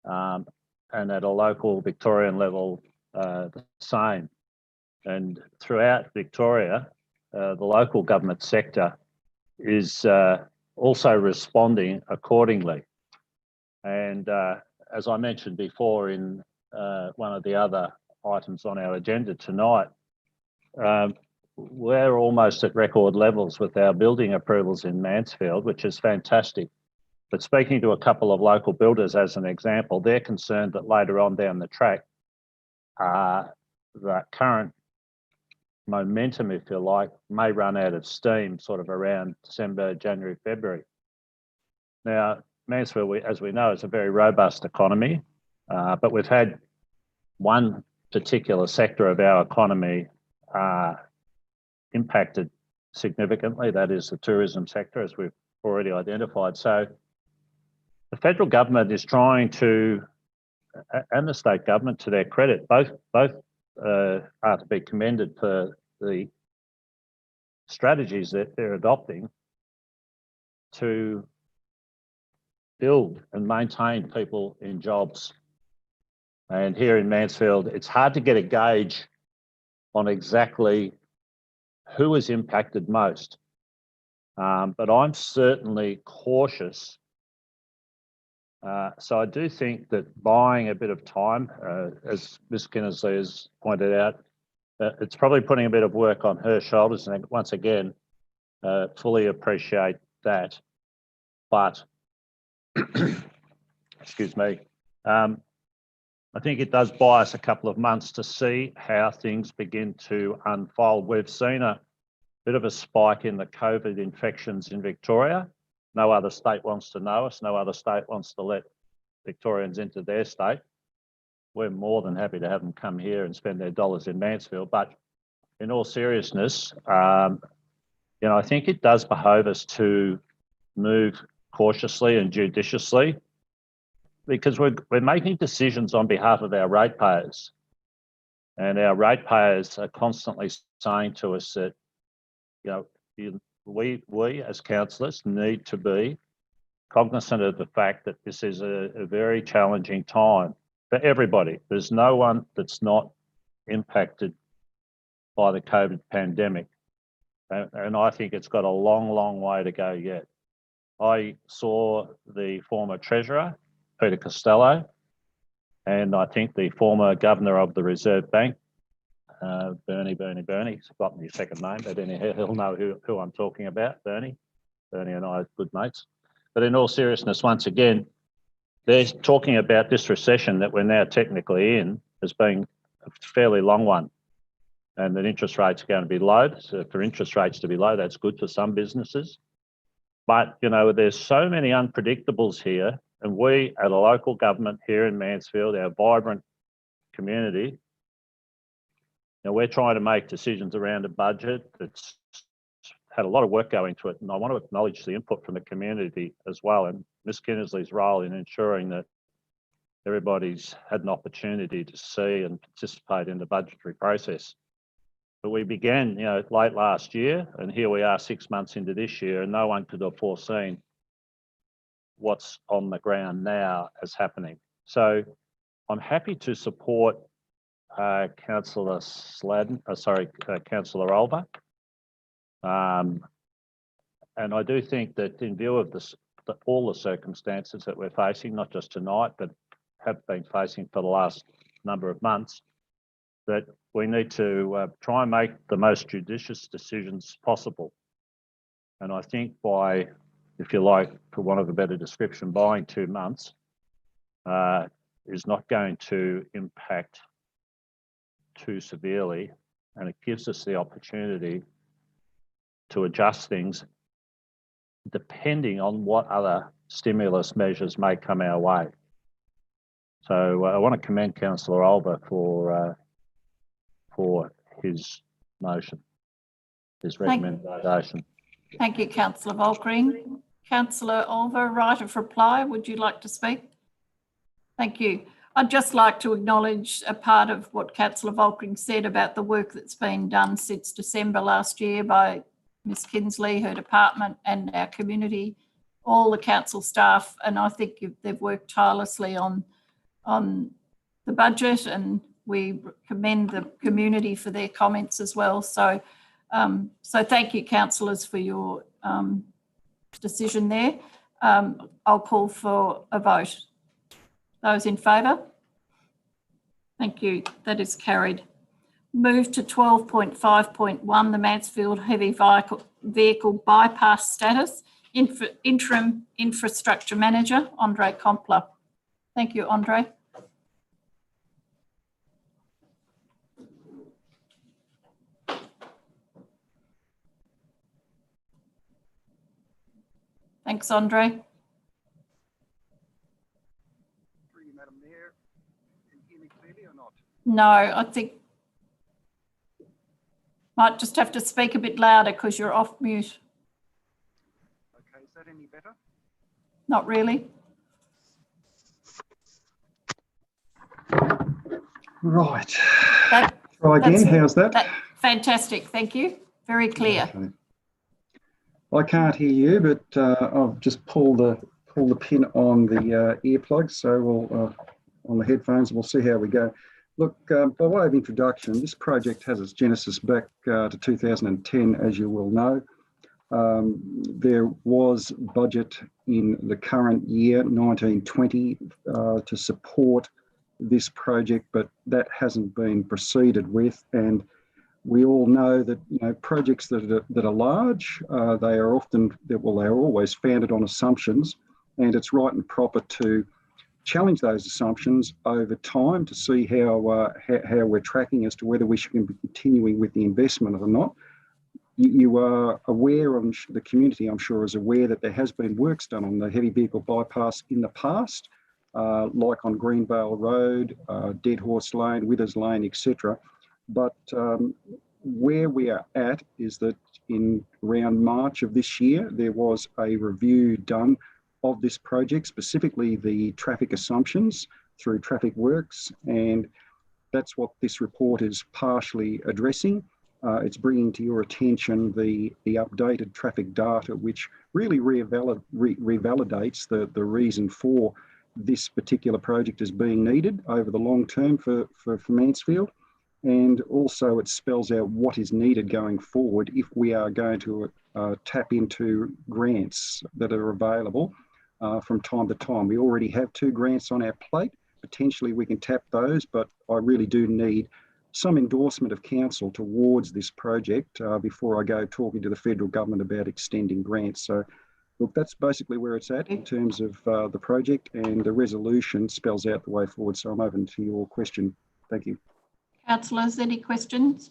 and at a local Victorian level, the same. And throughout Victoria, the local government sector is also responding accordingly. And as I mentioned before in one of the other items on our agenda tonight, we're almost at record levels with our building approvals in Mansfield, which is fantastic. But speaking to a couple of local builders as an example, they're concerned that later on down the track, the current momentum, if you like, may run out of steam sort of around December, January, February. Now, Mansfield, as we know, is a very robust economy, but we've had one particular sector of our economy impacted significantly, that is the tourism sector, as we've already identified. So the federal government is trying to, and the state government, to their credit, both are to be commended for the strategies that they're adopting to build and maintain people in jobs. And here in Mansfield, it's hard to get a gauge on exactly who is impacted most. But I'm certainly cautious. So I do think that buying a bit of time, as Ms. Kinnersley has pointed out, it's probably putting a bit of work on her shoulders. And once again, fully appreciate that. But, excuse me, I think it does buy us a couple of months to see how things begin to unfold. We've seen a bit of a spike in the COVID infections in Victoria. No other state wants to know us. No other state wants to let Victorians into their state. We're more than happy to have them come here and spend their dollars in Mansfield. But in all seriousness, I think it does behove us to move cautiously and judiciously, because we're making decisions on behalf of our ratepayers. And our ratepayers are constantly saying to us that, we as councillors need to be cognizant of the fact that this is a very challenging time for everybody. There's no one that's not impacted by the COVID pandemic. And I think it's got a long, long way to go yet. I saw the former Treasurer, Peter Costello, and I think the former Governor of the Reserve Bank, Bernie, he's forgotten his second name, but anyhow, he'll know who I'm talking about, Bernie. Bernie and I are good mates. But in all seriousness, once again, they're talking about this recession that we're now technically in as being a fairly long one, and that interest rates are going to be low. So for interest rates to be low, that's good for some businesses. But, there's so many unpredictables here, and we at a local government here in Mansfield, our vibrant community, we're trying to make decisions around a budget that's had a lot of work going to it. And I want to acknowledge the input from the community as well, and Ms. Kinnersley's role in ensuring that everybody's had an opportunity to see and participate in the budgetary process. But we began, late last year, and here we are 6 months into this year, and no one could have foreseen what's on the ground now as happening. So I'm happy to support Councillor Councillor Olver. And I do think that in view of all the circumstances that we're facing, not just tonight, but have been facing for the last number of months, that we need to try and make the most judicious decisions possible. And I think by, if you like, for want of a better description, buying 2 months is not going to impact too severely, and it gives us the opportunity to adjust things depending on what other stimulus measures may come our way. So I want to commend Councillor Olver for his motion, his recommendation. Thank you, Councillor Volkring. Councillor Olver, right of reply, would you like to speak? Thank you. I'd just like to acknowledge a part of what Councillor Volkring said about the work that's been done since December last year by Ms Kinsley, her department and our community, all the council staff, and I think they've worked tirelessly on the budget, and we commend the community for their comments as well. So, so thank you, councillors, for your decision there. I'll call for a vote. Those in favour? Thank you. That is carried. Move to 12.5.1, the Mansfield Heavy Vehicle Bypass Status. Interim Infrastructure Manager, Andre Kompler. Thank you, Andre. Thanks, Andre. Madam Mayor, can you hear me clearly or not? No, I think might just have to speak a bit louder because you're off mute. Okay, is that any better? Not really. Right. Try again. How's that? Fantastic. Thank you. Very clear. Okay. I can't hear you, but I've just pulled the pin on the earplugs, so we'll on the headphones. We'll see how we go. Look, by way of introduction, this project has its genesis back to 2010, as you will know. There was budget in the current year, 1920, to support this project, but that hasn't been proceeded with. And we all know that projects that are large, they are often, well, they are always founded on assumptions, and it's right and proper to challenge those assumptions over time to see how we're tracking as to whether we should be continuing with the investment or not. You are aware, of the community I'm sure is aware, that there has been works done on the heavy vehicle bypass in the past, like on Greenvale Road, Dead Horse Lane, Withers Lane, etc. But where we are at is that in around March of this year, there was a review done of this project, specifically the traffic assumptions through Traffic Works, and that's what this report is partially addressing. It's bringing to your attention the updated traffic data, which really revalidates the reason for this particular project as being needed over the long term for Mansfield. And also it spells out what is needed going forward if we are going to tap into grants that are available from time to time. We already have 2 grants on our plate. Potentially we can tap those, but I really do need some endorsement of council towards this project before I go talking to the federal government about extending grants. So look, that's basically where it's at in terms of the project, and the resolution spells out the way forward. So I'm open to your question. Thank you. Councillors, any questions?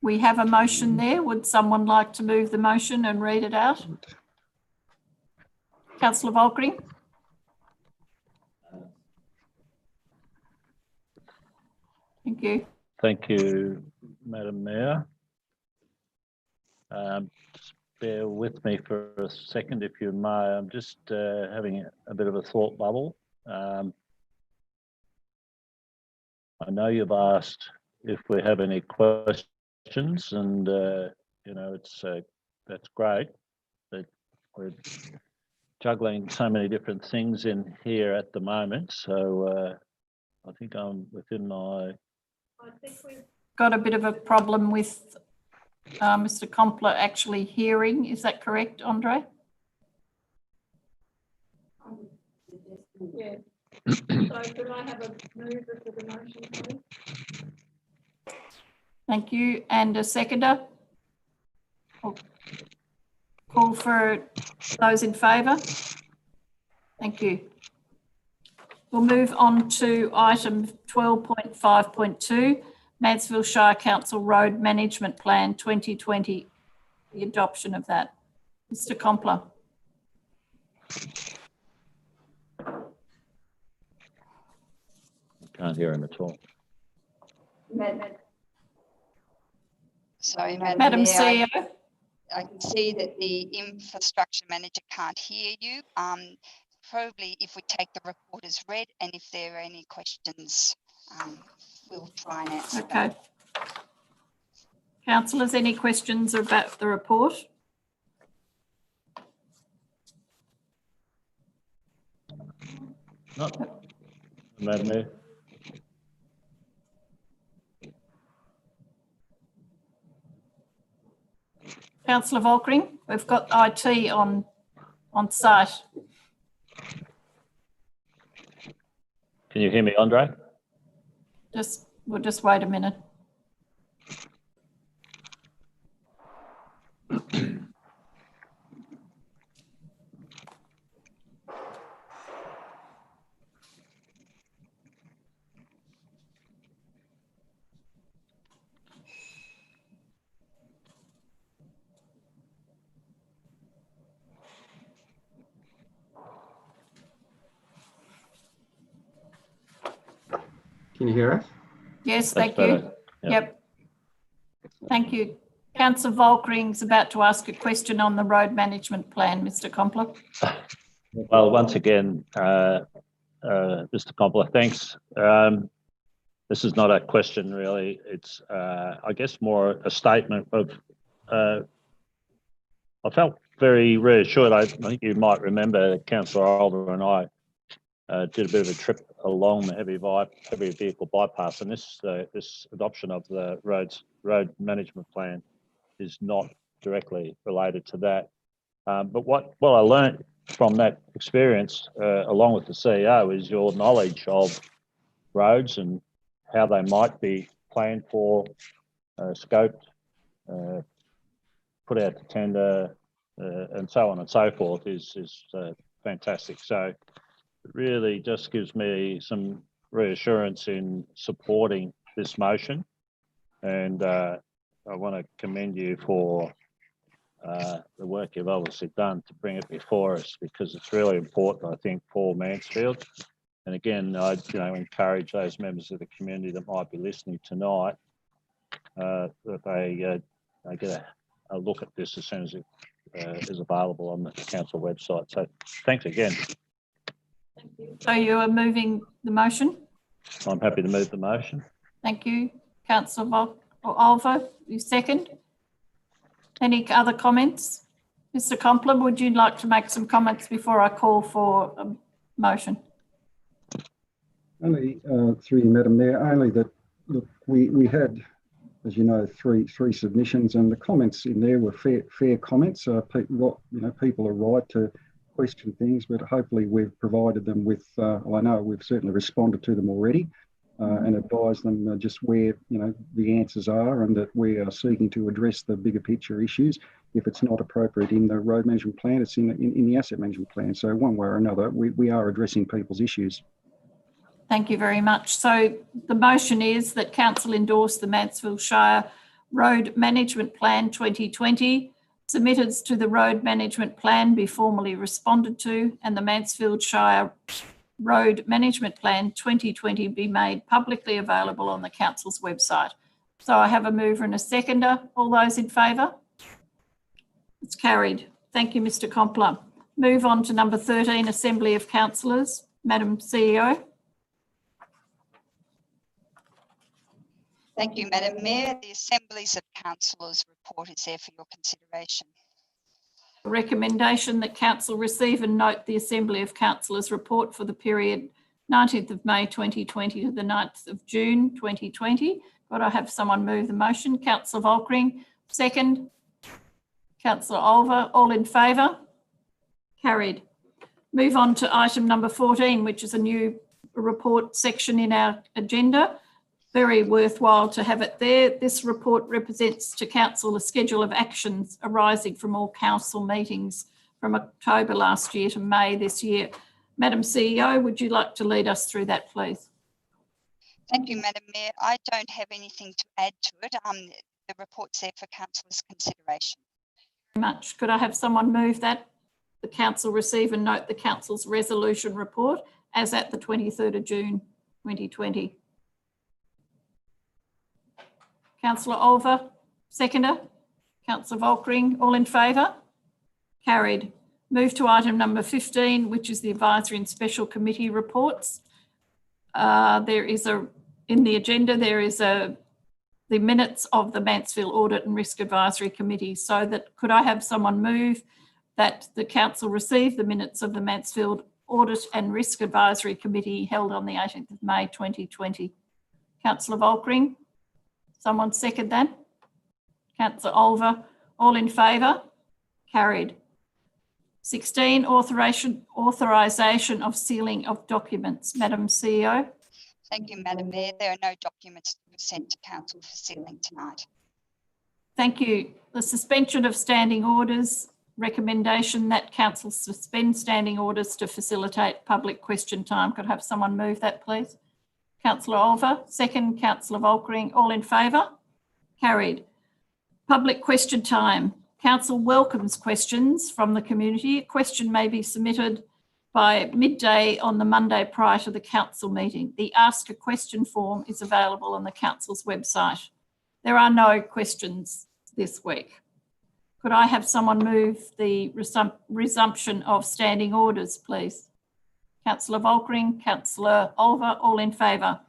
We have a motion there. Would someone like to move the motion and read it out? Councillor Volkring. Thank you. Thank you, Madam Mayor. Just bear with me for a second, if you may. I'm just having a bit of a thought bubble. I know you've asked if we have any questions, and that's great. But we're juggling so many different things in here at the moment, so I think I'm within my. I think we've got a bit of a problem with Mr. Kompler actually hearing. Is that correct, Andre? Yeah. So could I have a mover for the motion, please? Thank you. And a seconder? I'll call for those in favour. Thank you. We'll move on to item 12.5.2, Mansfield Shire Council Road Management Plan 2020, the adoption of that. Mr. Kompler. Can't hear him at all. Sorry, Madam Mayor, CEO. I can see that the infrastructure manager can't hear you. probably if we take the report as read, and if there are any questions, we'll try and answer them. Okay. Councillors, any questions about the report? No. Madam Mayor. Councillor Volkering, we've got IT on site. Can you hear me, Andre? We'll just wait a minute. Can you hear us? Yes, That's thank you. better. Yep. Thank you. Councillor Volkering's about to ask a question on the road management plan, Mr. Compler. Well, once again, Mr. Compler, thanks. This is not a question really. It's, I guess, more a statement of, I felt very reassured. I think you might remember Councillor Olver and I did a bit of a trip along the heavy vehicle bypass, and this adoption of the road management plan is not directly related to that. But what I learned from that experience, along with the CEO, is your knowledge of roads and how they might be planned for, scoped, put out to tender, and so on and so forth is fantastic. So it really just gives me some reassurance in supporting this motion, and I want to commend you for the work you've obviously done to bring it before us, because it's really important, I think, for Mansfield. And again, I encourage those members of the community that might be listening tonight that they get a look at this as soon as it is available on the council website. So thanks again. So you are moving the motion? I'm happy to move the motion. Thank you. Councillor Olver, you second. Any other comments? Mr. Compler, would you like to make some comments before I call for a motion? Only through you, Madam Mayor, only that, look, we had, as you know, three submissions, and the comments in there were fair comments. People are right to question things, but hopefully we've provided them with, well, I know we've certainly responded to them already, and advised them just where, the answers are, and that we are seeking to address the bigger picture issues. If it's not appropriate in the road management plan, it's in the asset management plan. So one way or another, we are addressing people's issues. Thank you very much. So the motion is that Council endorse the Mansfield Shire Road Management Plan 2020, submitteds to the Road Management Plan be formally responded to, and the Mansfield Shire Road Management Plan 2020 be made publicly available on the Council's website. So I have a mover and a seconder. All those in favour? It's carried. Thank you, Mr. Compler. Move on to number 13, Assembly of Councillors. Madam CEO. Thank you, Madam Mayor. The Assemblies of Councillors report is there for your consideration. A recommendation that Council receive and note the Assembly of Councillors report for the period 19th of May 2020 to the 9th of June 2020. Could I have someone move the motion? Councillor Volkering, second. Councillor Olver, all in favour? Carried. Move on to item number 14, which is a new report section in our agenda. Very worthwhile to have it there. This report represents to Council a schedule of actions arising from all council meetings from October last year to May this year. Madam CEO, would you like to lead us through that, please? Thank you, Madam Mayor. I don't have anything to add to it. The report's there for Councillors' consideration. Very much. Could I have someone move that the Council receive and note the Council's resolution report as at the 23rd of June 2020? Councillor Olver, seconder. Councillor Volkering, all in favour? Carried. Move to item number 15, which is the advisory and special committee reports. There is in the agenda, there is the minutes of the Mansfield Audit and Risk Advisory Committee. So that could I have someone move that the council receive the minutes of the Mansfield Audit and Risk Advisory Committee held on the 18th of May 2020. Councillor Volkering, someone second that? Councillor Olver, all in favour? Carried. 16, authorisation of sealing of documents. Madam CEO. Thank you, Madam Mayor. There are no documents sent to council for sealing tonight. Thank you. The suspension of standing orders. Recommendation that council suspend standing orders to facilitate public question time. Could I have someone move that, please? Councillor Olver, second. Councillor Volkering, all in favour? Carried. Public question time. Council welcomes questions from the community. A question may be submitted by midday on the Monday prior to the council meeting. The Ask a Question form is available on the council's website. There are no questions this week. Could I have someone move the resumption of standing orders, please? Councillor Volkering, Councillor Olver, all in favour.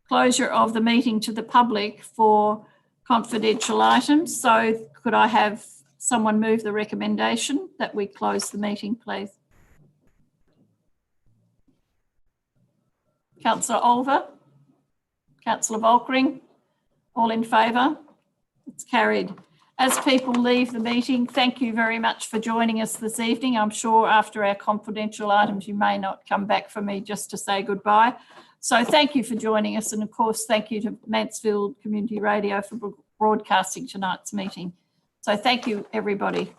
Closure of the meeting to the public for confidential items. So could I have someone move the recommendation that we close the meeting, please? Councillor Olver, Councillor Volkering, all in favour? It's carried. As people leave the meeting, thank you very much for joining us this evening. I'm sure after our confidential items, you may not come back for me just to say goodbye. So thank you for joining us. And of course, thank you to Mansfield Community Radio for broadcasting tonight's meeting. So thank you, everybody.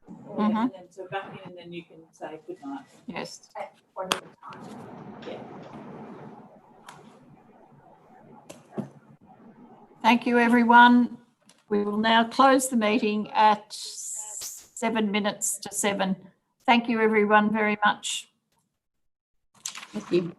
Mhm. And then so back in, and then you can say good night. Yes. At whatever time. Yeah. Thank you, everyone. We will now close the meeting at 7 minutes to 7. Thank you, everyone, very much. Thank you.